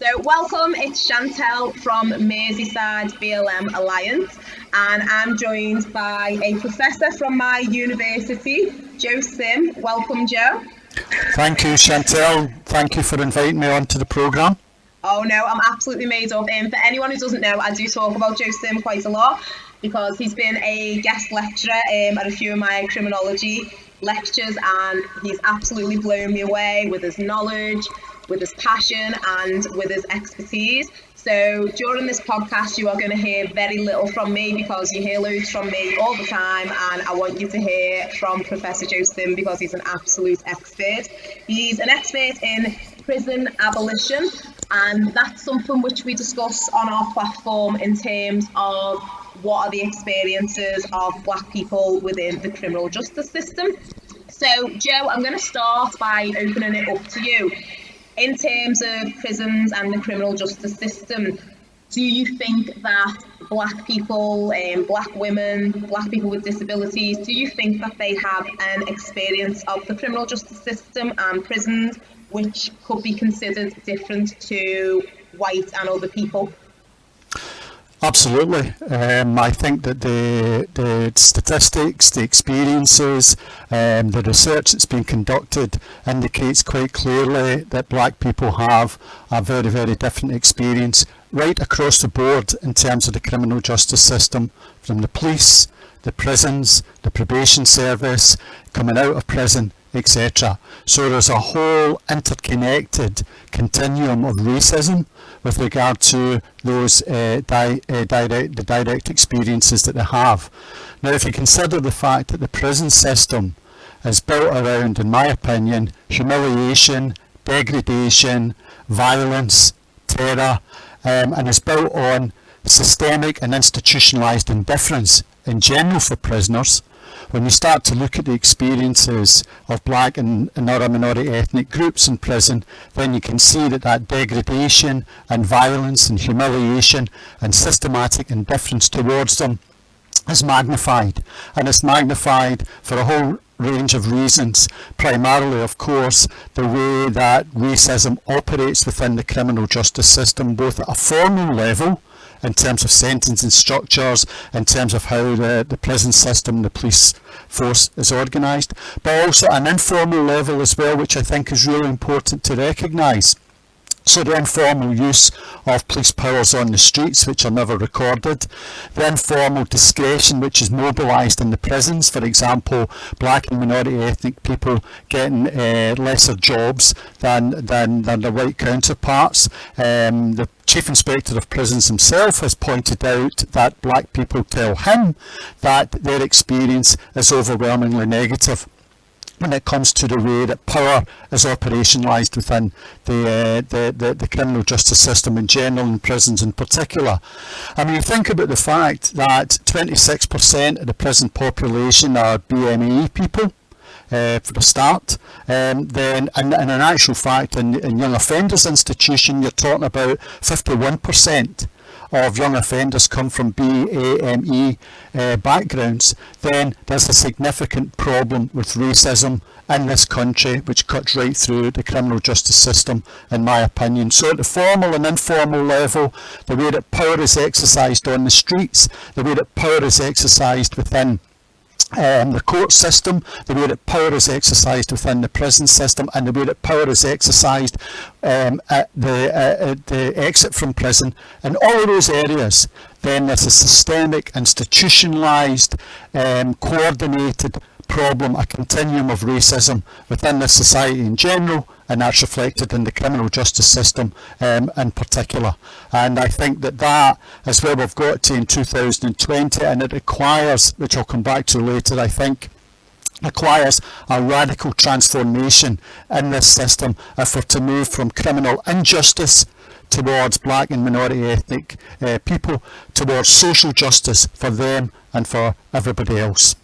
So welcome, it's Chantelle from Merseyside BLM Alliance, and I'm joined by a professor from my university, Joe Sim. Welcome, Joe. Thank you, Chantelle. Thank you for inviting me onto the programme. Oh no, I'm absolutely made up. For anyone who doesn't know, I do talk about Joe Sim quite a lot because he's been a guest lecturer at a few of my criminology lectures, and he's absolutely blown me away with his knowledge, with his passion, and with his expertise. So during this podcast, you are going to hear very little from me because you hear loads from me all the time, and I want you to hear from Professor Joe Sim because he's an absolute expert. He's an expert in prison abolition, and that's something which we discuss on our platform in terms of what are the experiences of Black people within the criminal justice system. So, Joe, I'm going to start by opening it up to you. In terms of prisons and the criminal justice system, do you think that Black people, Black women, Black people with disabilities, do you think that they have an experience of the criminal justice system and prisons which could be considered different to white and other people? Absolutely. I think that the statistics, the experiences, the research that's been conducted indicates quite clearly that Black people have a very, very different experience right across the board in terms of the criminal justice system, from the police, the prisons, the probation service, coming out of prison, etc. So there's a whole interconnected continuum of racism with regard to those direct experiences that they have. Now, if you consider the fact that the prison system is built around, in my opinion, humiliation, degradation, violence, terror, and is built on systemic and institutionalised indifference in general for prisoners, when you start to look at the experiences of Black and other minority ethnic groups in prison, then you can see that degradation and violence and humiliation and systematic indifference towards them is magnified. And it's magnified for a whole range of reasons. Primarily, of course, the way that racism operates within the criminal justice system, both at a formal level, in terms of sentencing structures, in terms of how the prison system, the police force is organised, but also an informal level as well, which I think is really important to recognise. So the informal use of police powers on the streets, which are never recorded, the informal discretion which is mobilised in the prisons, for example, Black and minority ethnic people getting lesser jobs than their white counterparts. The Chief Inspector of Prisons himself has pointed out that Black people tell him that their experience is overwhelmingly negative when it comes to the way that power is operationalised within the criminal justice system in general and prisons in particular. I mean, think about the fact that 26% of the prison population are BME people. For the start, then in actual fact in young offenders institution, you're talking about 51% of young offenders come from BAME backgrounds. Then there's a significant problem with racism in this country which cuts right through the criminal justice system, in my opinion. So at the formal and informal level, the way that power is exercised on the streets, the way that power is exercised within the court system, the way that power is exercised within the prison system, and the way that power is exercised at the exit from prison, in all of those areas, then there's a systemic, institutionalised, coordinated problem, a continuum of racism within the society in general, and that's reflected in the criminal justice system in particular. And I think that is where we've got to in 2020, and it requires, which I'll come back to later, I think, requires a radical transformation in this system if we're to move from criminal injustice towards Black and minority ethnic people, towards social justice for them and for everybody else.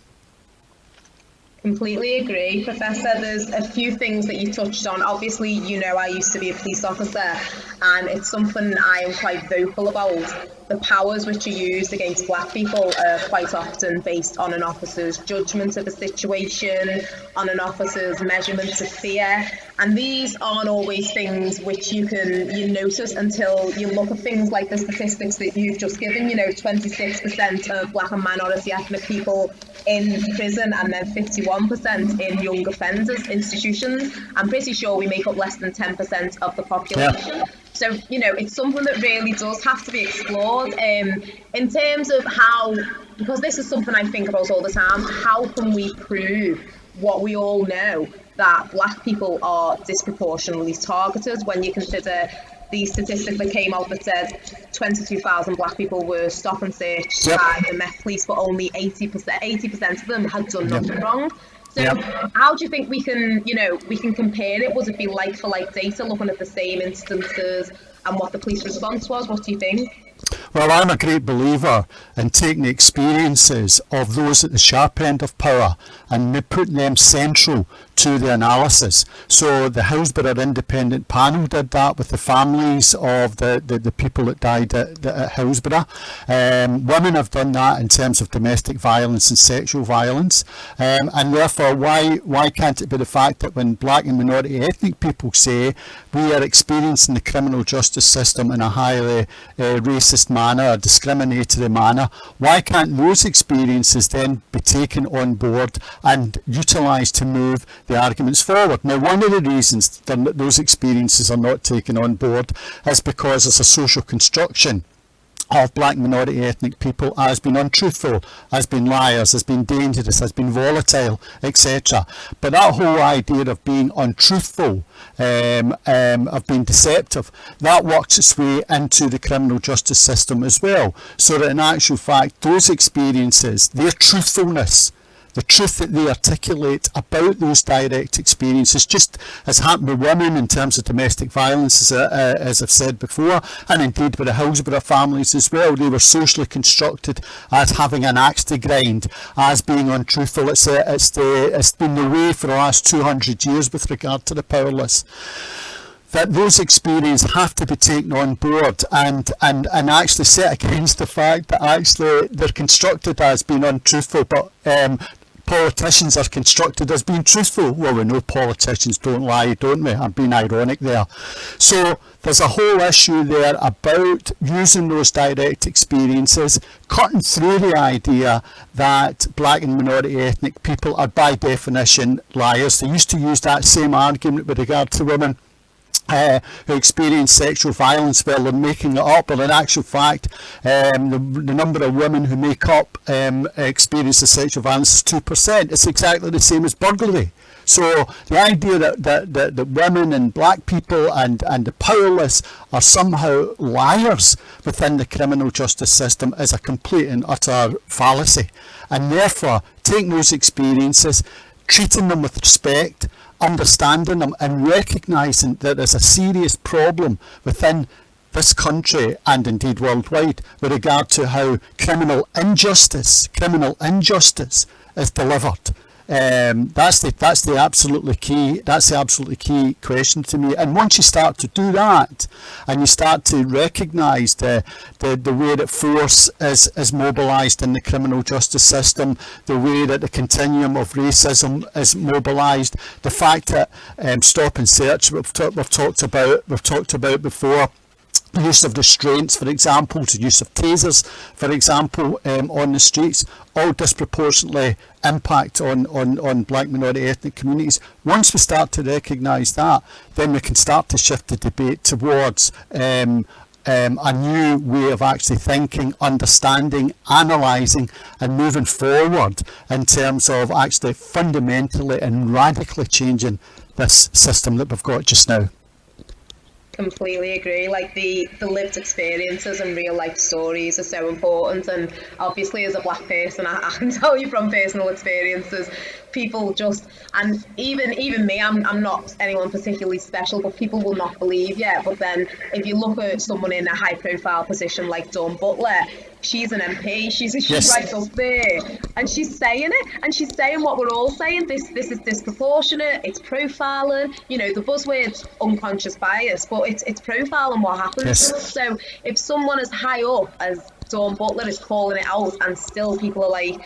Completely agree, Professor. There's a few things that you touched on. Obviously, you know, I used to be a police officer, and it's something I am quite vocal about. The powers which are used against black people are quite often based on an officer's judgment of a situation, on an officer's measurements of fear, and these aren't always things which you notice until you look at things like the statistics that you've just given. You know, 26% of black and minority ethnic people in prison, and then 51% in young offenders institutions. I'm pretty sure we make up less than 10% of the population. Yeah. So, you know, it's something that really does have to be explored in terms of how, because this is something I think about all the time, how can we prove what we all know, that black people are disproportionately targeted when you consider the statistic that came out that said 22,000 black people were stop and searched by the Met Police, but only 80% of them had done nothing wrong. So how do you think we can compare it? Would it be like for like data, looking at the same instances and what the police response was? What do you think? Well, I'm a great believer in taking the experiences of those at the sharp end of power and putting them central to the analysis. So the Hillsborough Independent Panel did that with the families of the people that died at Hillsborough. Women have done that in terms of domestic violence and sexual violence. And therefore, why can't it be the fact that when black and minority ethnic people say we are experiencing the criminal justice system in a highly racist manner, a discriminatory manner, why can't those experiences then be taken on board and utilised to move the arguments forward? Now, one of the reasons that those experiences are not taken on board is because it's a social construction of black minority ethnic people has been untruthful, has been liars, has been dangerous, has been volatile, etc. But that whole idea of being untruthful, of being deceptive, that works its way into the criminal justice system as well. So that in actual fact, those experiences, their truthfulness, the truth that they articulate about those direct experiences, just as happened with women in terms of domestic violence, as I've said before, and indeed with the Hillsborough families as well. They were socially constructed as having an axe to grind, as being untruthful. It's been the way for the last 200 years with regard to the powerless. That those experiences have to be taken on board and actually set against the fact that actually they're constructed as being untruthful, but politicians are constructed as being truthful. Well, we know politicians don't lie, don't we? I'm being ironic there. So there's a whole issue there about using those direct experiences, cutting through the idea that black and minority ethnic people are by definition liars. They used to use that same argument with regard to women who experience sexual violence. Well, they're making it up, but in actual fact, the number of women who make up experience of sexual violence is 2%. It's exactly the same as burglary. So the idea that women and black people and the powerless are somehow liars within the criminal justice system is a complete and utter fallacy. And therefore, taking those experiences, treating them with respect, understanding them and recognising that there's a serious problem within this country and indeed worldwide with regard to how criminal injustice is delivered. That's the absolutely key question to me. And once you start to do that, and you start to recognise the way that force is mobilised in the criminal justice system, the way that the continuum of racism is mobilised, the fact that stop and search we've talked about before, the use of restraints, for example, the use of tasers, for example, on the streets, all disproportionately impact on black minority ethnic communities. Once we start to recognise that, then we can start to shift the debate towards a new way of actually thinking, understanding, analysing and moving forward in terms of actually fundamentally and radically changing this system that we've got just now. Completely agree. Like the lived experiences and real life stories are so important, and obviously as a black person I can tell you from personal experiences, people just, and even me, I'm not anyone particularly special, but people will not believe you. But then if you look at someone in a high profile position like Dawn Butler, she's an MP, she's Yes. right up there, and she's saying it, and she's saying what we're all saying. This is disproportionate, it's profiling, you know, the buzzword's unconscious bias, but it's profiling what happens Yes. to us. So if someone as high up as Dawn Butler is calling it out, and still people are like,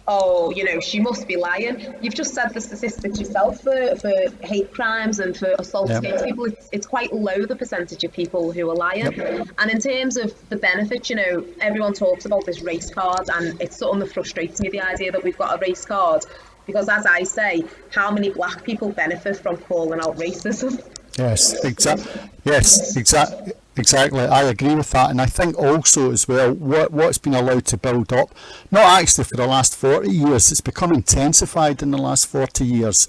oh, you know, she must be lying. You've just said the statistics yourself for hate crimes and for assaults against people. It's quite low, the percentage of people who are lying. Yep. And in terms of the benefits, you know, everyone talks about this race card, and it's something that frustrates me, the idea that we've got a race card. Because as I say, how many black people benefit from calling out racism? Yes, exactly. I agree with that, and I think also as well what's been allowed to build up, not actually for the last 40 years, it's become intensified in the last 40 years,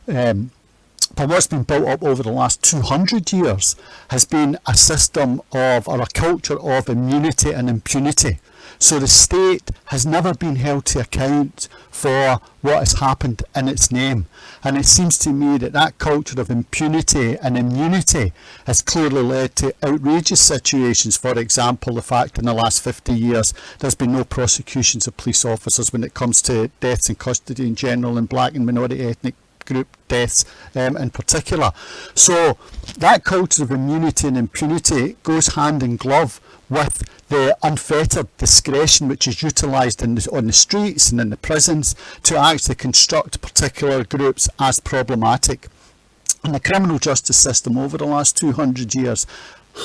but what's been built up over the last 200 years has been a system of, or a culture of, immunity and impunity. So the state has never been held to account for what has happened in its name. And it seems to me that that culture of impunity and immunity has clearly led to outrageous situations. For example, the fact in the last 50 years there's been no prosecutions of police officers when it comes to deaths in custody in general, and black and minority ethnic group deaths in particular. So that culture of immunity and impunity goes hand in glove with the unfettered discretion which is utilised on the streets and in the prisons to actually construct particular groups as problematic. And the criminal justice system over the last 200 years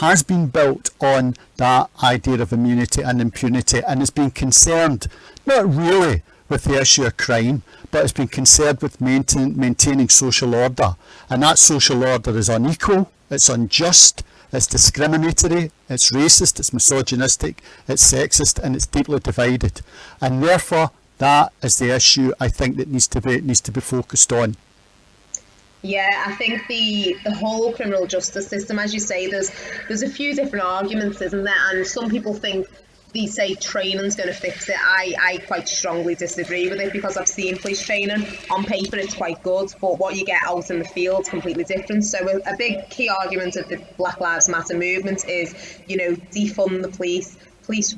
has been built on that idea of immunity and impunity, and has been concerned not really with the issue of crime, but it's been concerned with maintaining social order. And that social order is unequal, it's unjust, it's discriminatory, it's racist, it's misogynistic, it's sexist, and it's deeply divided. And therefore, that is the issue I think that needs to be focused on. Yeah, I think the whole criminal justice system, as you say, there's a few different arguments, isn't there? And some people think they say training's going to fix it. I quite strongly disagree with it, because I've seen police training. On paper it's quite good, but what you get out in the field is completely different. So a big key argument of the Black Lives Matter movement is, you know, defund the police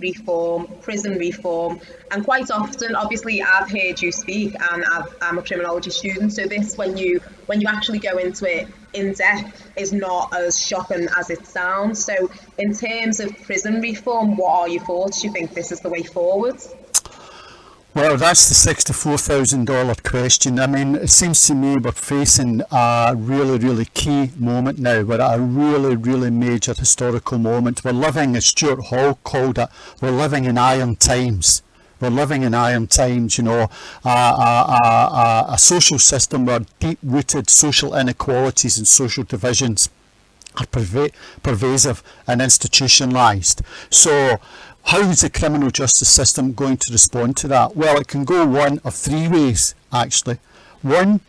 reform, prison reform. And quite often, obviously, I've heard you speak, and I'm a criminology student, so this, when you actually go into it in depth, is not as shocking as it sounds. So in terms of prison reform, what are your thoughts? Do you think this is the way forward? Well, that's the $64,000 question. I mean, it seems to me we're facing a really, really key moment now. We're at a really, really major historical moment. We're living, as Stuart Hall called it, we're living in iron times. We're living in iron times, you know, a social system where deep-rooted social inequalities and social divisions are pervasive and institutionalised. So how is the criminal justice system going to respond to that? Well, it can go one of three ways, actually. One,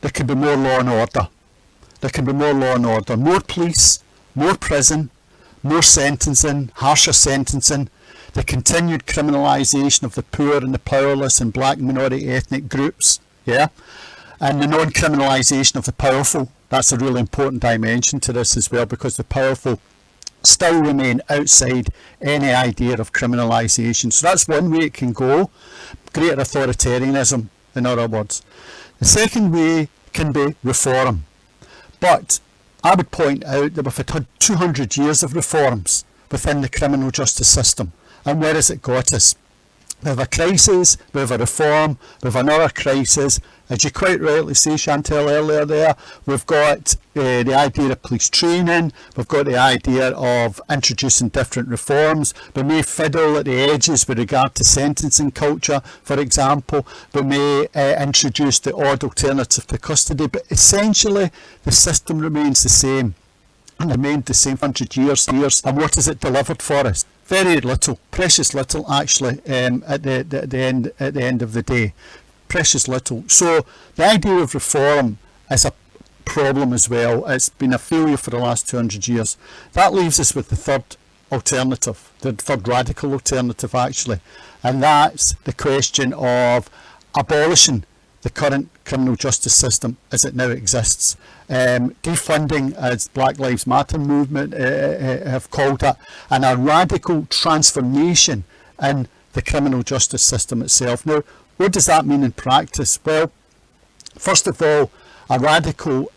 there can be more law and order. There can be more law and order, more police, more prison, more sentencing, harsher sentencing, the continued criminalisation of the poor and the powerless and black and minority ethnic groups, yeah, and the non-criminalisation of the powerful. That's a really important dimension to this as well, because the powerful still remain outside any idea of criminalisation. So that's one way it can go. Greater authoritarianism, in other words. The second way can be reform. But I would point out that we've had 200 years of reforms within the criminal justice system. And where has it got us? We have a crisis, we have a reform, we have another crisis. As you quite rightly say, Chantelle, earlier there, we've got the idea of police training, we've got the idea of introducing different reforms. We may fiddle at the edges with regard to sentencing culture, for example. We may introduce the odd alternative to custody, but essentially the system remains the same, and remained the same 100 years. And what has it delivered for us? Very little, precious little, actually, at the end of the day. Precious little. So the idea of reform is a problem as well. It's been a failure for the last 200 years. That leaves us with the third alternative, the third radical alternative, actually, and that's the question of abolishing the current criminal justice system as it now exists. Defunding, as Black Lives Matter movement have called it, and a radical transformation in the criminal justice system itself. Now, what does that mean in practice? Well, first of all, a radical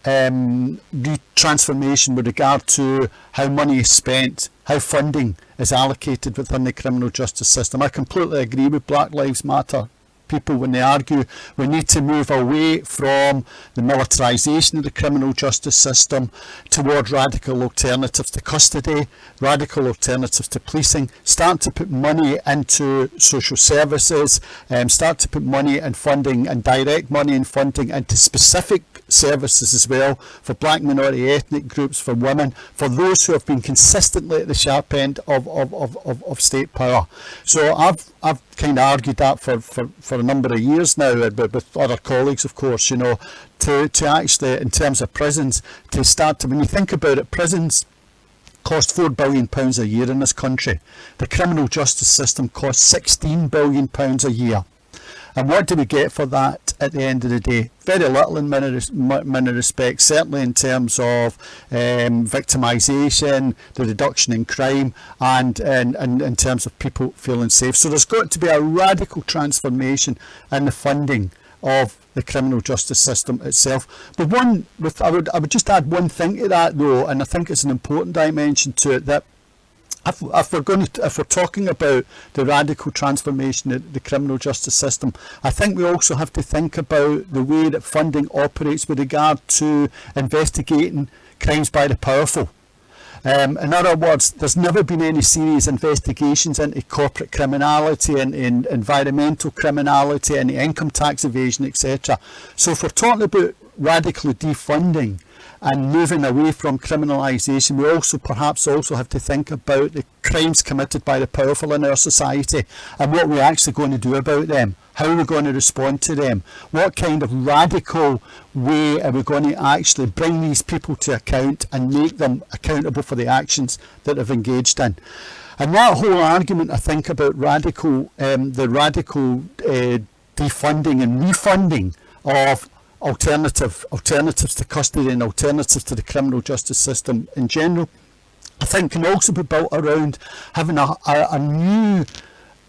transformation with regard to how money is spent, how funding is allocated within the criminal justice system. I completely agree with Black Lives Matter people when they argue we need to move away from the militarisation of the criminal justice system toward radical alternatives to custody, radical alternatives to policing, start to put money into social services, start to put money and funding and direct money and funding into specific services as well for black minority ethnic groups, for women, for those who have been consistently at the sharp end of state power. So I've kind of argued that for a number of years now, with other colleagues, of course, you know, to actually, in terms of prisons, to start to, when you think about it, prisons cost £4 billion a year in this country. The criminal justice system costs £16 billion a year. And what do we get for that at the end of the day? Very little in many respects, certainly in terms of victimisation, the reduction in crime, and in terms of people feeling safe. So there's got to be a radical transformation in the funding of the criminal justice system itself. But I would just add one thing to that though, and I think it's an important dimension to it, that if we're talking about the radical transformation of the criminal justice system, I think we also have to think about the way that funding operates with regard to investigating crimes by the powerful. In other words, there's never been any serious investigations into corporate criminality and environmental criminality and income tax evasion, etc. So if we're talking about radically defunding and moving away from criminalisation, we also perhaps have to think about the crimes committed by the powerful in our society and what we're actually going to do about them. How are we going to respond to them? What kind of radical way are we going to actually bring these people to account and make them accountable for the actions that they've engaged in? And that whole argument, I think, about the radical defunding and refunding of alternatives to custody and alternatives to the criminal justice system in general, I think can also be built around having a new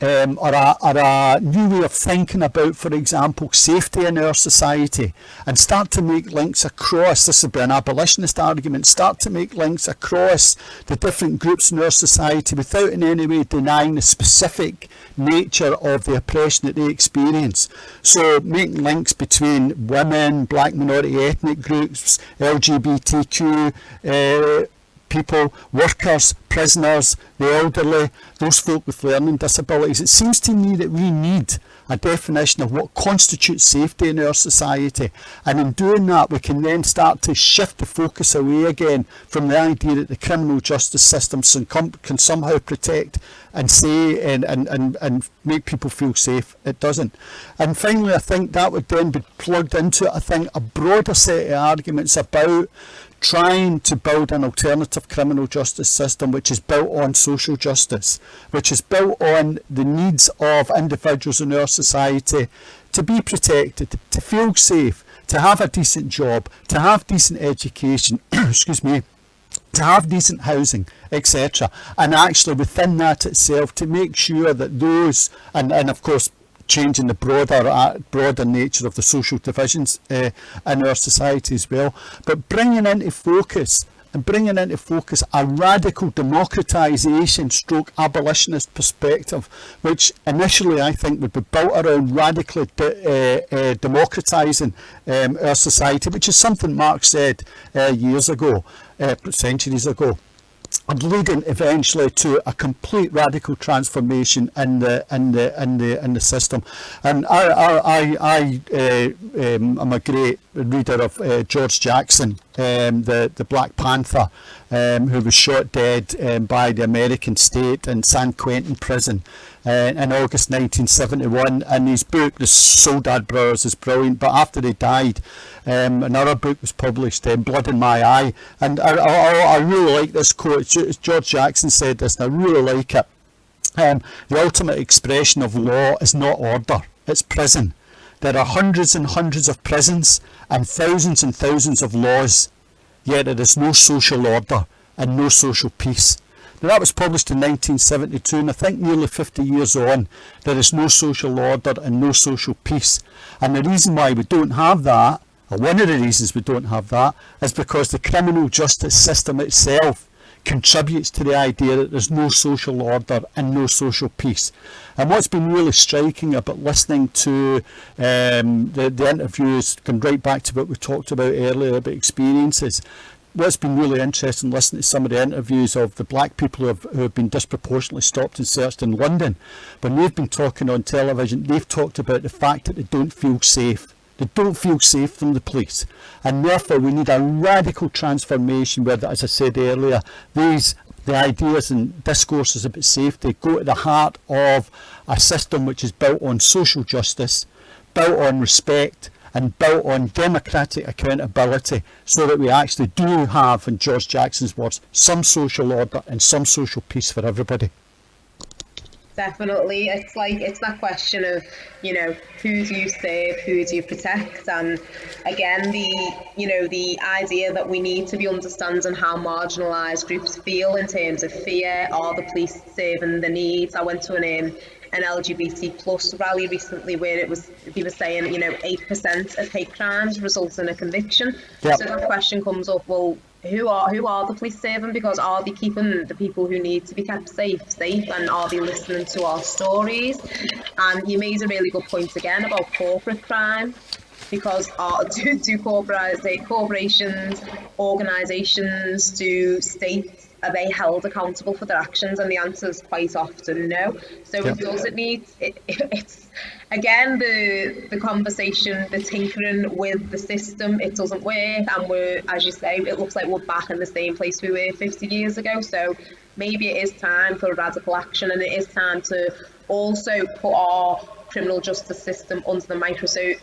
a new way of thinking about, for example, safety in our society, and start to make links across, this would be an abolitionist argument, start to make links across the different groups in our society without in any way denying the specific nature of the oppression that they experience. So making links between women, black minority ethnic groups, LGBTQ people, workers, prisoners, the elderly, those folk with learning disabilities. It seems to me that we need a definition of what constitutes safety in our society, and in doing that we can then start to shift the focus away again from the idea that the criminal justice system can somehow protect and say and make people feel safe. It doesn't. And finally, I think that would then be plugged into, I think, a broader set of arguments about trying to build an alternative criminal justice system which is built on social justice, which is built on the needs of individuals in our society to be protected, to feel safe, to have a decent job, to have decent education, excuse me, to have decent housing, etc. And actually within that itself to make sure that those, and of course changing the broader nature of the social divisions in our society as well, but bringing into focus a radical democratisation stroke abolitionist perspective, which initially I think would be built around radically democratising our society, which is something Marx said years ago, centuries ago, and leading eventually to a complete radical transformation in the system. And I am a great reader of George Jackson, the Black Panther, who was shot dead by the American state in San Quentin prison in August 1971. And his book, The Soledad Brothers, is brilliant. But after he died, another book was published, Blood in My Eye. And I really like this quote. George Jackson said this, and I really like it. The ultimate expression of law is not order, it's prison. There are hundreds and hundreds of prisons and thousands of laws, yet there is no social order and no social peace. Now, that was published in 1972, and I think nearly 50 years on, there is no social order and no social peace. And the reason why we don't have that, or one of the reasons we don't have that, is because the criminal justice system itself contributes to the idea that there's no social order and no social peace. And what's been really striking about listening to the interviews, going right back to what we talked about earlier about experiences, what's been really interesting listening to some of the interviews of the black people who have been disproportionately stopped and searched in London. When they've been talking on television, they've talked about the fact that they don't feel safe. They don't feel safe from the police, and therefore we need a radical transformation where, as I said earlier, the ideas and discourses about safety go to the heart of a system which is built on social justice, built on respect, and built on democratic accountability, so that we actually do have, in George Jackson's words, some social order and some social peace for everybody. Definitely. It's that question of, who do you save, who do you protect? And again, the idea that we need to be understanding how marginalised groups feel in terms of fear. Are the police saving the needs? I went to an LGBT plus rally recently where he was saying, 8% of hate crimes result in a conviction. Yep. So that question comes up, well, who are the police saving? Because are they keeping the people who need to be kept safe, and are they listening to our stories? And you made a really good point again about corporate crime, because do corporations, organisations, do states, are they held accountable for their actions? And the answer is quite often no. So it's again the conversation, the tinkering with the system. It doesn't work, and we're, as you say, it looks like we're back in the same place we were 50 years ago. So maybe it is time for radical action, and it is time to also put our criminal justice system under the microscope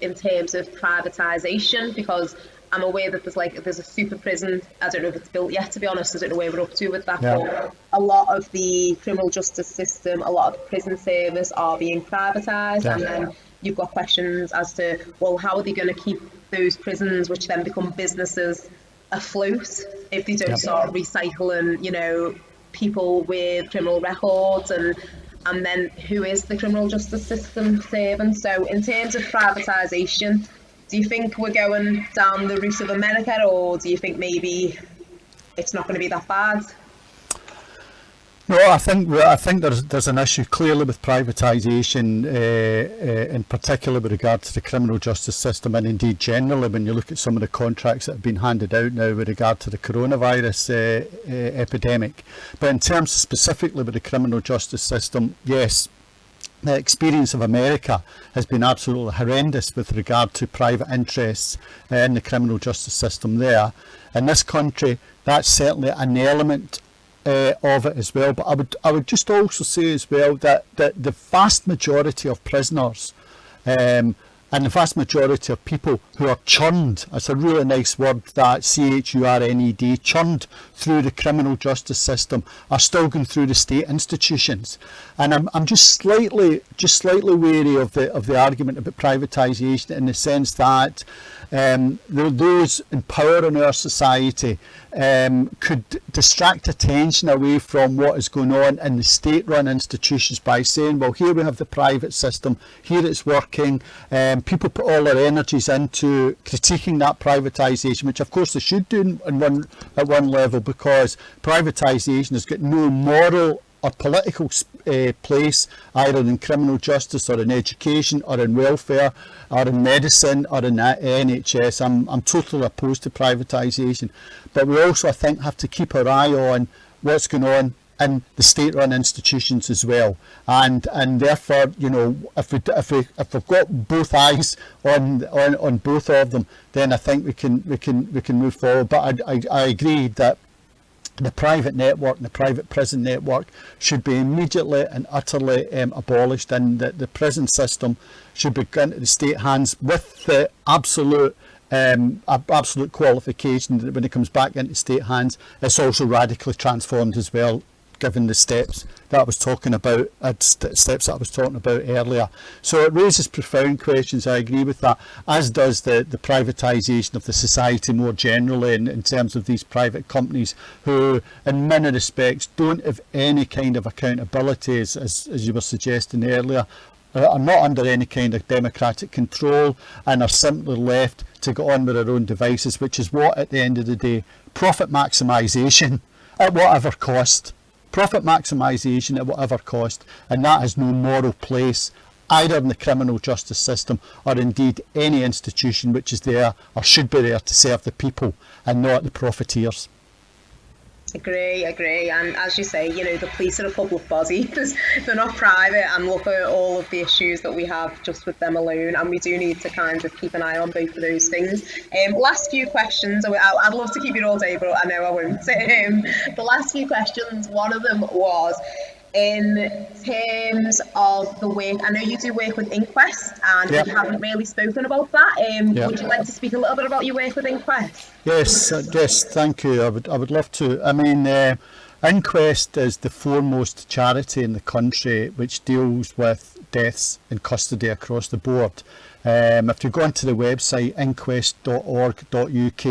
in terms of privatisation, because I'm aware that there's a super prison. I don't know if it's built yet, to be honest. I don't know where we're up to with that. Yeah. But a lot of the criminal justice system, a lot of the prison service are being privatised. Yeah. And then you've got questions as to, well, how are they going to keep those prisons, which then become businesses, afloat if they don't start recycling, people with criminal records, and then who is the criminal justice system saving? So in terms of privatisation, do you think we're going down the route of America, or do you think maybe it's not going to be that bad? No, I think there's an issue clearly with privatisation, in particular with regard to the criminal justice system, and indeed generally when you look at some of the contracts that have been handed out now with regard to the coronavirus epidemic. But in terms specifically with the criminal justice system, yes, the experience of America has been absolutely horrendous with regard to private interests in the criminal justice system there. In this country, that's certainly an element of it as well. But I would just also say as well that the vast majority of prisoners and the vast majority of people who are churned, it's a really nice word, that CHURNED, churned through the criminal justice system, are still going through the state institutions. And I'm just slightly wary of the argument about privatisation, in the sense that those in power in our society could distract attention away from what is going on in the state-run institutions by saying, well, here we have the private system, here it's working. People put all their energies into critiquing that privatisation, which of course they should do at one level, because privatisation has got no moral or political place either in criminal justice or in education or in welfare or in medicine or in NHS. I'm totally opposed to privatisation, but we also, I think, have to keep our eye on what's going on in the state-run institutions as well, and therefore, if we've got both eyes on both of them, then I think we can move forward. But I agree that the private network and the private prison network should be immediately and utterly abolished, and that the prison system should be given to the state hands, with the absolute qualification that when it comes back into state hands, it's also radically transformed as well, given the steps that I was talking about, earlier. So it raises profound questions. I agree with that, as does the privatisation of the society more generally, in terms of these private companies who, in many respects, don't have any kind of accountability, as you were suggesting earlier, are not under any kind of democratic control, and are simply left to go on with their own devices, which is what, at the end of the day, profit maximisation at whatever cost. Profit maximisation at whatever cost, and that has no moral place either in the criminal justice system or indeed any institution which is there or should be there to serve the people and not the profiteers. Agree, and as you say, you know, the police are a public body. They're not private, and look at all of the issues that we have just with them alone, and we do need to kind of keep an eye on both of those things. Last few questions. I'd love to keep it all day, but I know I won't. The last few questions, one of them was, in terms of the work, I know you do work with Inquest, and Yep. you haven't really spoken about that. Yep. Would you like to speak a little bit about your work with Inquest? Yes, thank you. I would love to. I mean, Inquest is the foremost charity in the country which deals with deaths in custody across the board. If you go onto the website inquest.org.uk,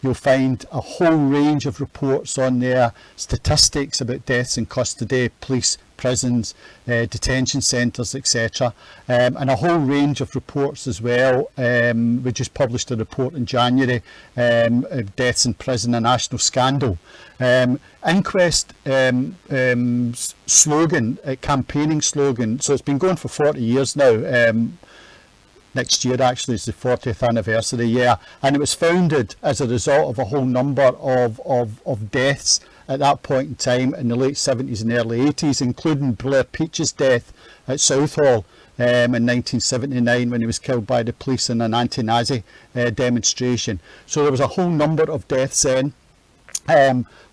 you'll find a whole range of reports on there, statistics about deaths in custody, police, prisons, detention centres, etc. And a whole range of reports as well. We just published a report in January, Deaths in Prison, a National Scandal. Inquest slogan, campaigning slogan, so it's been going for 40 years now. Next year actually is the 40th anniversary year, and it was founded as a result of a whole number of deaths at that point in time in the late 70s and early 80s, including Blair Peach's death at Southall in 1979 when he was killed by the police in an anti-Nazi demonstration. So there was a whole number of deaths then,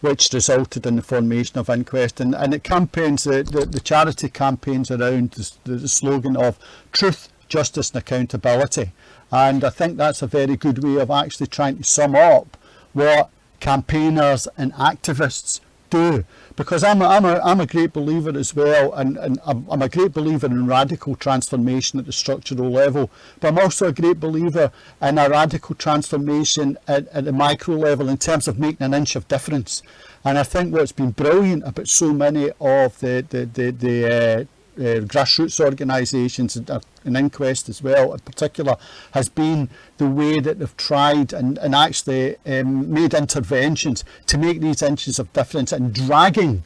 which resulted in the formation of Inquest, and it campaigns, the charity campaigns around the slogan of truth, justice and accountability, and I think that's a very good way of actually trying to sum up what campaigners and activists do, because I'm a great believer as well, and I'm a great believer in radical transformation at the structural level, but I'm also a great believer in a radical transformation at the micro level in terms of making an inch of difference. And I think what's been brilliant about so many of the grassroots organisations and Inquest as well in particular has been the way that they've tried and actually made interventions to make these inches of difference, and dragging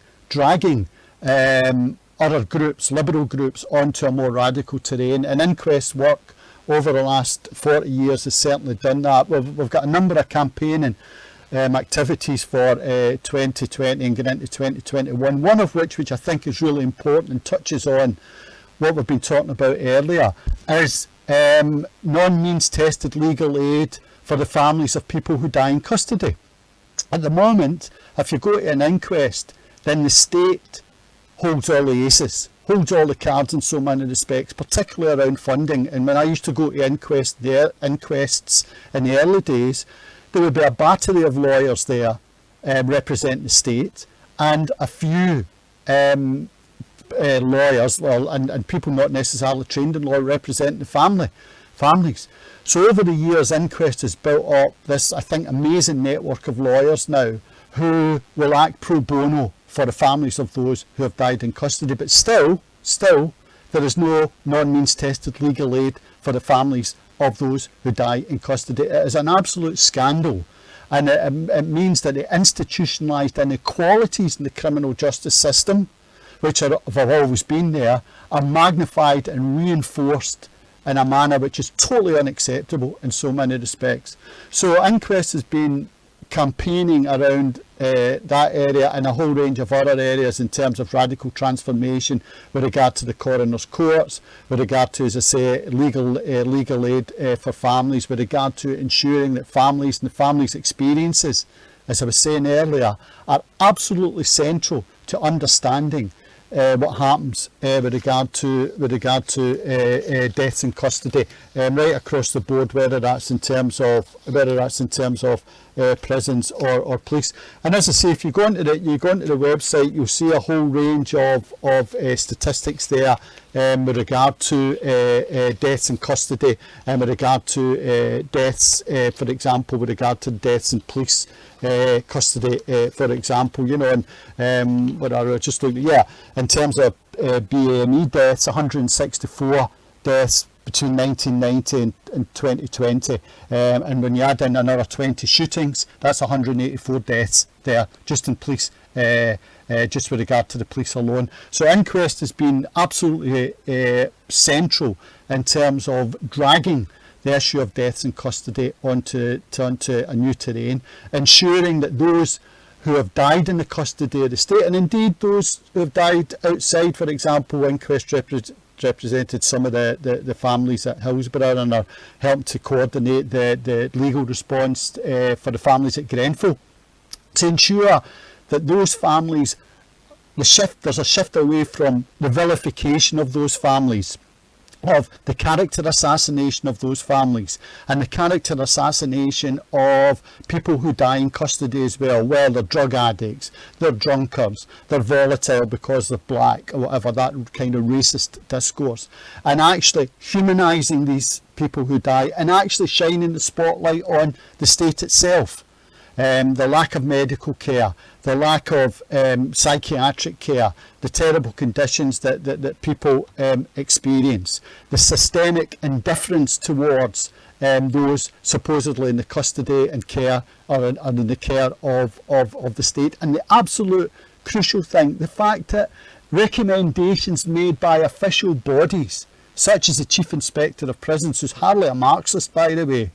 other groups, liberal groups, onto a more radical terrain. And Inquest work over the last 40 years has certainly done that. We've got a number of campaigning activities for 2020 and getting into 2021, one of which I think is really important and touches on what we've been talking about earlier, is non-means tested legal aid for the families of people who die in custody. At the moment, if you go to an inquest, then the state holds all the aces, holds all the cards in so many respects, particularly around funding. And when I used to go to inquests in the early days, there would be a battery of lawyers there representing the state, and a few lawyers, and people not necessarily trained in law, representing the families. So over the years, Inquest has built up this, I think, amazing network of lawyers now who will act pro bono for the families of those who have died in custody. But still, there is no non-means tested legal aid for the families of those who die in custody. It is an absolute scandal, and it means that the institutionalised inequalities in the criminal justice system, which have always been there, are magnified and reinforced in a manner which is totally unacceptable in so many respects. So Inquest has been campaigning around that area and a whole range of other areas in terms of radical transformation with regard to the coroner's courts, with regard to, as I say, legal aid for families, with regard to ensuring that families and the families' experiences, as I was saying earlier, are absolutely central to understanding what happens with regard to deaths in custody, right across the board, whether that's in terms of prisons or police. And as I say, if you go into the website, you'll see a whole range of statistics there with regard to deaths in custody, and with regard to deaths, for example, with regard to deaths in police custody, for example, and what I was just looking at, in terms of BAME deaths, 164 deaths between 1990 and 2020, and when you add in another 20 shootings, that's 184 deaths there just in police, just with regard to the police alone. So inquest has been absolutely central in terms of dragging the issue of deaths in custody onto a new terrain, ensuring that those who have died in the custody of the state, and indeed those who have died outside, for example, inquest represented some of the families at Hillsborough and are helping to coordinate the legal response for the families at Grenfell, to ensure that those families, there's a shift away from the vilification of those families, of the character assassination of those families, and the character assassination of people who die in custody as well. Well, they're drug addicts, they're drunkards, they're volatile because they're black, or whatever, that kind of racist discourse. And actually humanising these people who die, and actually shining the spotlight on the state itself. The lack of medical care, the lack of psychiatric care, the terrible conditions that people experience, the systemic indifference towards those supposedly in the custody and care, or in the care of the state. And the absolute crucial thing, the fact that recommendations made by official bodies, such as the Chief Inspector of Prisons, who's hardly a Marxist, by the way,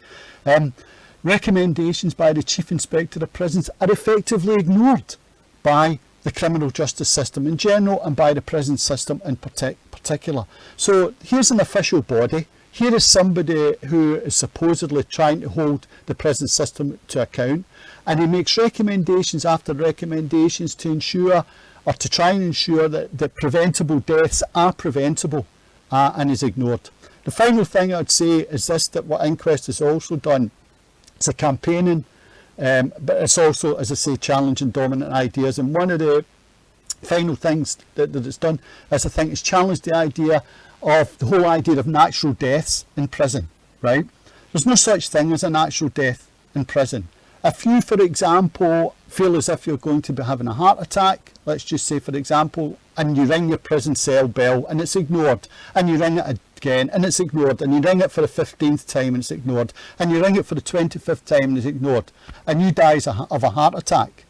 recommendations by the Chief Inspector of Prisons are effectively ignored by the criminal justice system in general and by the prison system in particular. So here's an official body. Here is somebody who is supposedly trying to hold the prison system to account, and he makes recommendations after recommendations to ensure, or to try and ensure, that preventable deaths are preventable, and is ignored. The final thing I'd say is this, that what Inquest has also done, it's a campaigning, but it's also, as I say, challenging dominant ideas. And one of the final things that it's done is, I think, it's challenged the idea of the whole idea of natural deaths in prison, right? There's no such thing as a natural death in prison. If you, for example, feel as if you're going to be having a heart attack, let's just say, for example, and you ring your prison cell bell and it's ignored, and you ring it again and it's ignored, and you ring it for the 15th time and it's ignored, and you ring it for the 25th time and it's ignored, and you die of a heart attack,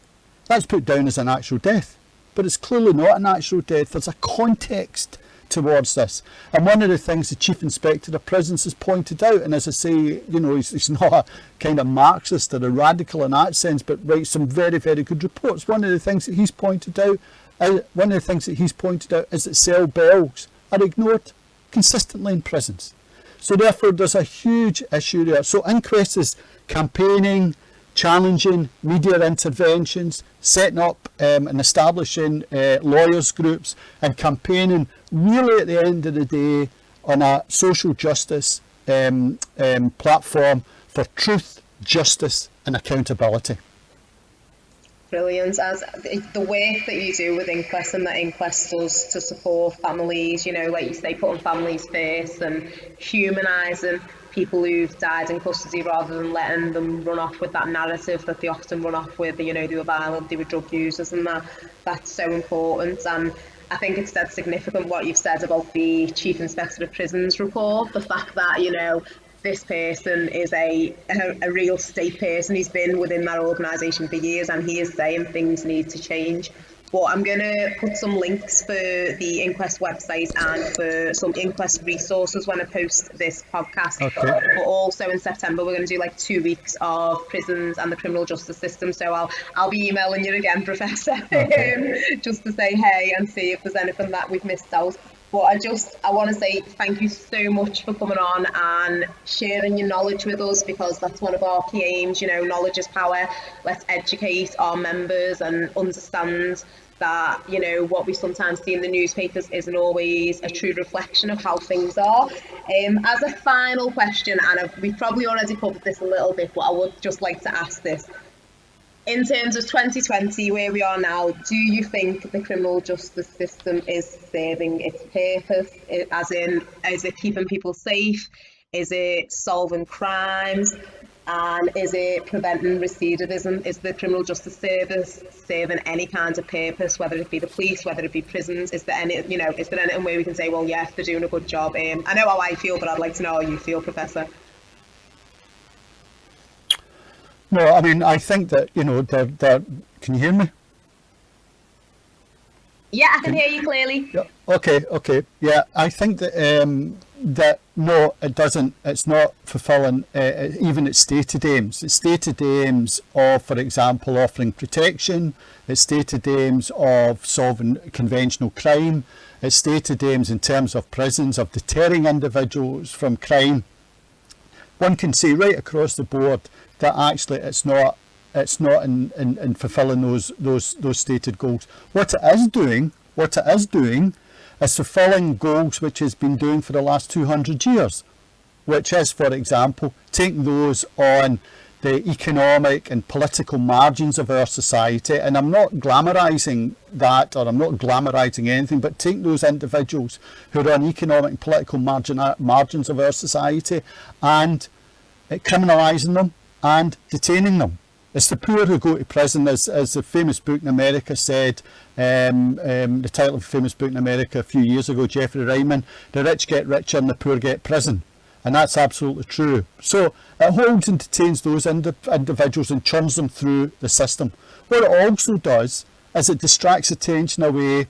that's put down as a natural death. But it's clearly not a natural death. There's a context towards this. And one of the things the Chief Inspector of Prisons has pointed out, and as I say, he's not a kind of Marxist or a radical in that sense, but writes some very, very good reports. One of the things that he's pointed out is that cell bells are ignored consistently in prisons. So therefore there's a huge issue there. So Inquest is campaigning, challenging media interventions, setting up and establishing lawyers groups, and campaigning really at the end of the day on a social justice platform for truth, justice and accountability. Brilliant. As the work that you do with Inquest, and that Inquest does to support families, like you say, putting families first and humanising people who've died in custody, rather than letting them run off with that narrative that they often run off with, they were violent, they were drug users, and that's so important. And I think it's dead significant what you've said about the Chief Inspector of Prisons report, the fact that, this person is a real state person. He's been within that organisation for years, and he is saying things need to change. But I'm going to put some links for the Inquest website and for some Inquest resources when I post this podcast. Okay. But also in September, we're going to do 2 weeks of prisons and the criminal justice system. So I'll be emailing you again, Professor, okay, just to say hey and see if there's anything that we've missed out. But I want to say thank you so much for coming on and sharing your knowledge with us, because that's one of our key aims. Knowledge is power. Let's educate our members and understand that, you know, what we sometimes see in the newspapers isn't always a true reflection of how things are. As a final question, and we've probably already covered this a little bit, but I would just like to ask this. In terms of 2020, where we are now, do you think the criminal justice system is serving its purpose? As in, is it keeping people safe? Is it solving crimes? And is it preventing recidivism? Is the criminal justice service serving any kind of purpose, whether it be the police, whether it be prisons? Is there any, you know, is there anything where we can say, well, yes, they're doing a good job? I know how I feel, but I'd like to know how you feel, Professor. No, I mean, I think that, you know, can you hear me? Yeah, I can hear you clearly. Yeah. Okay. Yeah, I think that that no, it doesn't. It's not fulfilling even its stated aims. Its stated aims of, for example, offering protection. Its stated aims of solving conventional crime. Its stated aims in terms of prisons, of deterring individuals from crime. One can say right across the board that actually it's not in fulfilling those stated goals. What it is doing is fulfilling goals which it's been doing for the last 200 years, which is, for example, taking those on the economic and political margins of our society. And I'm not glamorising that, or I'm not glamorising anything, but taking those individuals who are on economic and political margins of our society and criminalising them and detaining them. It's the poor who go to prison, as the famous book in America said, the title of a famous book in America a few years ago, Jeffrey Ryman, the rich get richer and the poor get prison. And that's absolutely true. So it holds and detains those individuals and churns them through the system. What it also does is it distracts attention away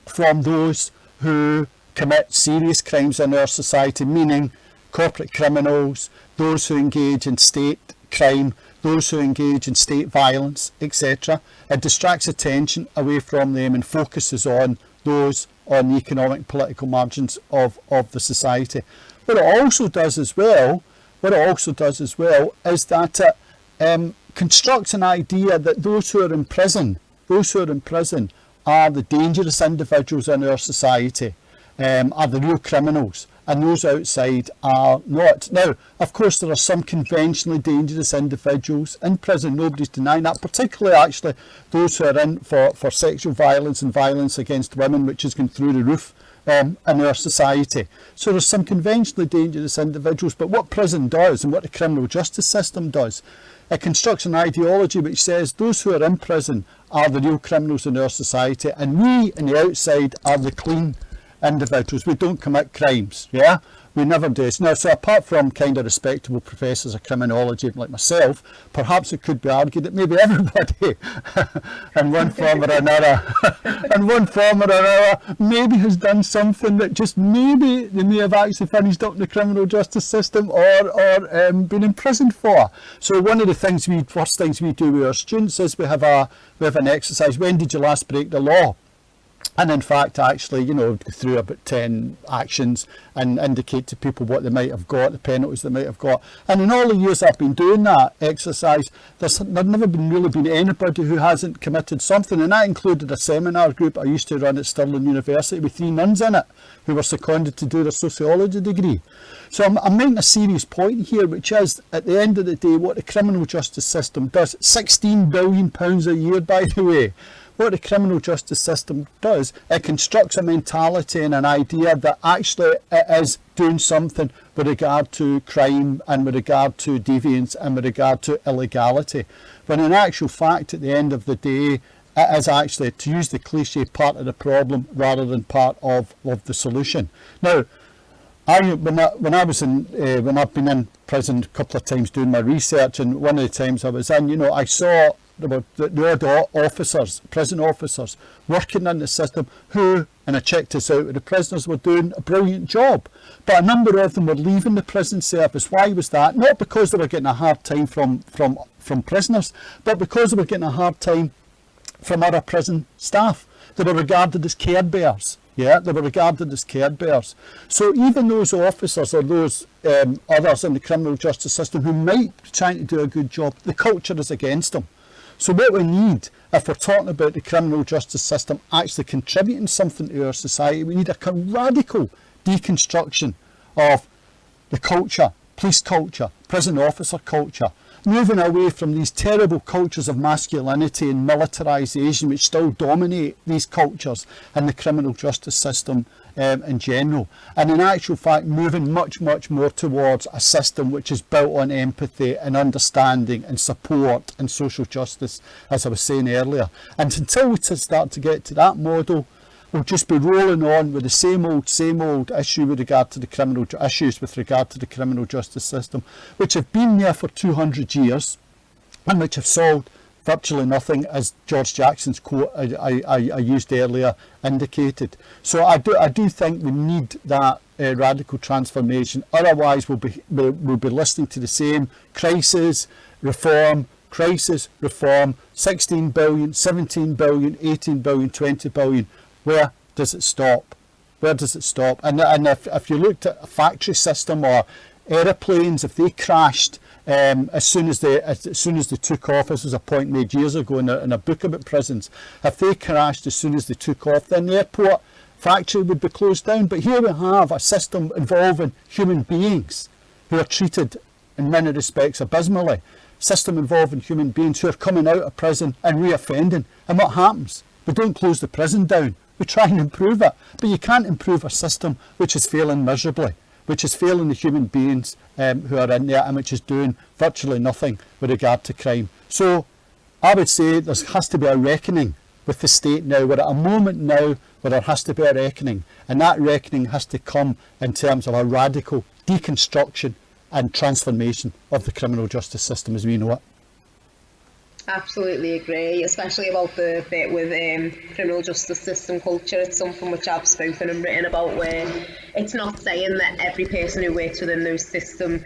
from those who commit serious crimes in our society, meaning corporate criminals, those who engage in state crime, those who engage in state violence, etc. It distracts attention away from them and focuses on those on the economic and political margins of the society. What it also does as well is that it constructs an idea that those who are in prison are the dangerous individuals in our society, are the real criminals, and those outside are not. Now, of course, there are some conventionally dangerous individuals in prison, nobody's denying that, particularly actually those who are in for sexual violence and violence against women, which has gone through the roof in our society. So there's some conventionally dangerous individuals, but what prison does and what the criminal justice system does, it constructs an ideology which says those who are in prison are the real criminals in our society, and we on the outside are the clean individuals. We don't commit crimes, yeah? We never do. Now, so apart from kind of respectable professors of criminology like myself, perhaps it could be argued that maybe everybody in one form or another, maybe has done something that just maybe they may have actually finished up in the criminal justice system or been imprisoned for. So one of the first things we do with our students is we have an exercise. When did you last break the law? And in fact, actually, go through about 10 actions and indicate to people what they might have got, the penalties they might have got. And in all the years I've been doing that exercise, there's never really been anybody who hasn't committed something. And that included a seminar group I used to run at Stirling University with 3 nuns in it who were seconded to do their sociology degree. So I'm making a serious point here, which is, at the end of the day, what the criminal justice system does, £16 billion a year, by the way. What the criminal justice system does, it constructs a mentality and an idea that actually it is doing something with regard to crime and with regard to deviance and with regard to illegality. When in actual fact, at the end of the day, it is actually, to use the cliche, part of the problem rather than part of the solution. Now, when I've been in prison a couple of times doing my research, and one of the times I was in, I saw the odd officers, prison officers, working in the system who, and I checked this out, the prisoners were doing a brilliant job. But a number of them were leaving the prison service. Why was that? Not because they were getting a hard time from prisoners, but because they were getting a hard time from other prison staff. They were regarded as care bears. Yeah, they were regarded as care bears. So even those officers or those others in the criminal justice system who might be trying to do a good job, the culture is against them. So what we need, if we're talking about the criminal justice system actually contributing something to our society, we need a radical deconstruction of the culture, police culture, prison officer culture, moving away from these terrible cultures of masculinity and militarisation which still dominate these cultures and the criminal justice system in general, and in actual fact moving much more towards a system which is built on empathy and understanding and support and social justice, as I was saying earlier. And until we start to get to that model, we'll just be rolling on with the same old issue with regard to the criminal justice system, which have been there for 200 years and which have solved virtually nothing, as George Jackson's quote I used earlier indicated. So I do think we need that radical transformation. Otherwise, we'll be listening to the same crisis, reform, 16 billion, 17 billion, 18 billion, 20 billion. Where does it stop? And if you looked at a factory system or aeroplanes, if they crashed as soon as they took off, this was a point made years ago in a book about prisons, if they crashed as soon as they took off, then the airport factory would be closed down. But here we have a system involving human beings who are treated in many respects abysmally, system involving human beings who are coming out of prison and reoffending. And what happens? We don't close the prison down, we try and improve it, but you can't improve a system which is failing miserably, which is failing the human beings who are in there, and which is doing virtually nothing with regard to crime. So I would say there has to be a reckoning with the state now. We're at a moment now where there has to be a reckoning, and that reckoning has to come in terms of a radical deconstruction and transformation of the criminal justice system as we know it. Absolutely agree, especially about the bit with criminal justice system culture. It's something which I've spoken and written about, where it's not saying that every person who works within those systems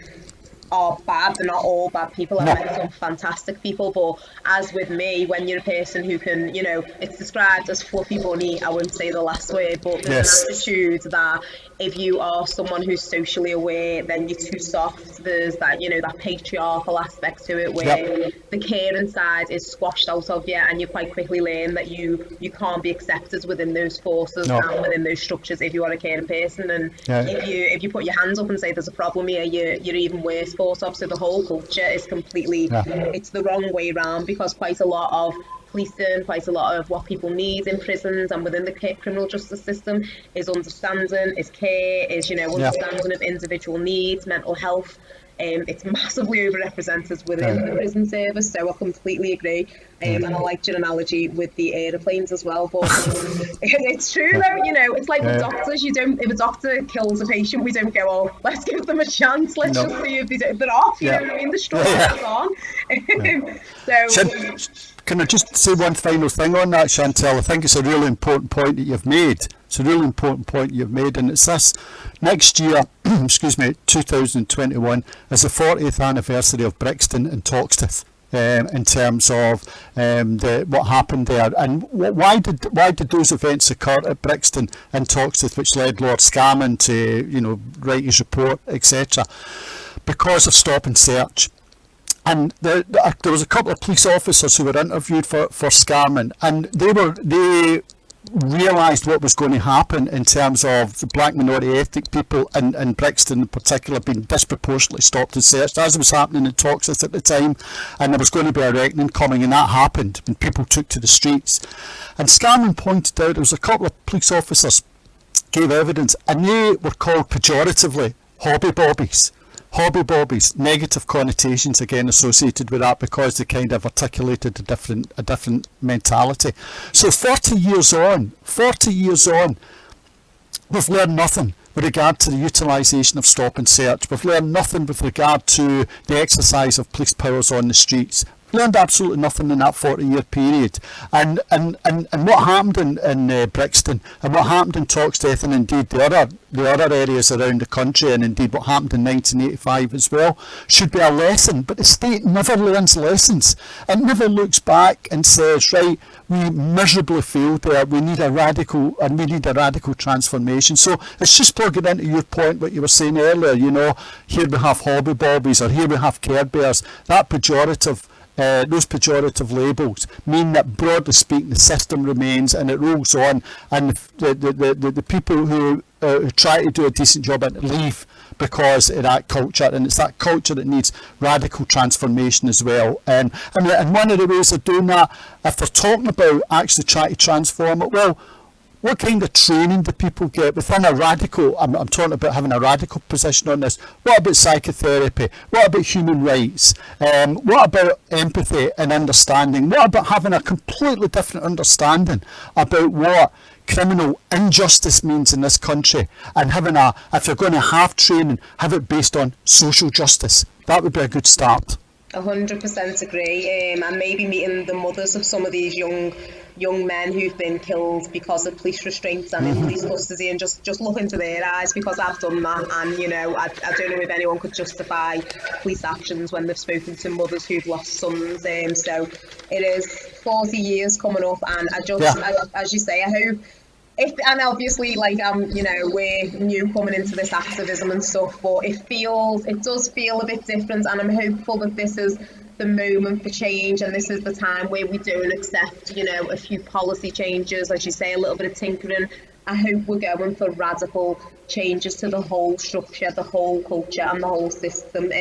are bad. They're not all bad people. I've met some fantastic people, but as with me, when you're a person who can, it's described as fluffy bunny, I wouldn't say the last word, but there's an attitude that if you are someone who's socially aware, then you're too soft. There's that, that patriarchal aspect to it, where the caring side is squashed out of you, and you quite quickly learn that you can't be accepted within those forces and within those structures if you are a caring person. And if you put your hands up and say there's a problem here, you're even worse thought of. So the whole culture is completely, it's the wrong way around, because quite a lot of policing, quite a lot of what people need in prisons and within the criminal justice system is understanding, is care, is understanding of individual needs, mental health. It's massively overrepresented within the prison service, so I completely agree. And I liked your analogy with the aeroplanes as well, but it's true though, it's like with doctors, if a doctor kills a patient, we don't go, oh, let's give them a chance, let's just see if they're off, you know what I mean, the struggle is on. So can I just say one final thing on that, Chantelle? I think it's a really important point that you've made. And it's this: next year, 2021, is the 40th anniversary of Brixton and Toxteth. In terms of what happened there, and why did those events occur at Brixton and Toxteth, which led Lord Scammon to write his report, etc. Because of stop and search. And there was a couple of police officers who were interviewed for Scammon, and they realised what was going to happen in terms of the black minority ethnic people in Brixton in particular being disproportionately stopped and searched, as was happening in Toxteth at the time, and there was going to be a reckoning coming, and that happened when people took to the streets. And Scammon pointed out there was a couple of police officers gave evidence, and they were called pejoratively hobby bobbies, negative connotations again associated with that, because they kind of articulated a different mentality. So 40 years on, we've learned nothing with regard to the utilisation of stop and search. We've learned nothing with regard to the exercise of police powers on the streets. Learned absolutely nothing in that 40-year period, and what happened in Brixton, and what happened in Toxteth, and indeed the other areas around the country, and indeed what happened in 1985 as well, should be a lesson. But the state never learns lessons. It never looks back and says, right, we miserably failed there. We need a radical transformation. So it's just plugging into your point, what you were saying earlier. Here we have hobby bobbies, or here we have Care Bears. That pejorative those pejorative labels mean that, broadly speaking, the system remains and it rolls on, and the people who try to do a decent job and leave because of that culture, and it's that culture that needs radical transformation as well. And one of the ways of doing that, if they're talking about actually trying to transform it, well, what kind of training do people get within a radical, I'm talking about having a radical position on this, what about psychotherapy, what about human rights, what about empathy and understanding, what about having a completely different understanding about what criminal injustice means in this country, and having if you're going to have training, have it based on social justice. That would be a good start. 100% agree, and maybe meeting the mothers of some of these young men who've been killed because of police restraints and in police custody, and just look into their eyes, because I've done that, and you know, I don't know if anyone could justify police actions when they've spoken to mothers who've lost sons. So it is 40 years coming up, and as you say, I hope. And obviously, like, you know, we're new coming into this activism and stuff, but it does feel a bit different, and I'm hopeful that this is the moment for change, and this is the time where we don't accept, you know, a few policy changes, as you say, a little bit of tinkering. I hope we're going for radical changes to the whole structure, the whole culture, and the whole system.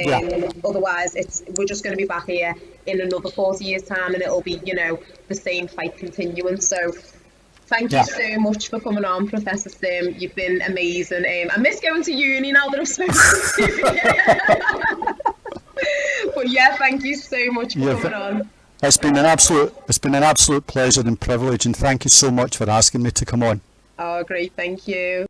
Otherwise, we're just going to be back here in another 40 years' time, and it'll be, you know, the same fight continuing. So thank you so much for coming on, Professor Sim. You've been amazing. I miss going to uni now that I've spoken to you. But yeah, thank you so much for coming on. It's been an absolute pleasure and privilege, and thank you so much for asking me to come on. Oh, great, thank you.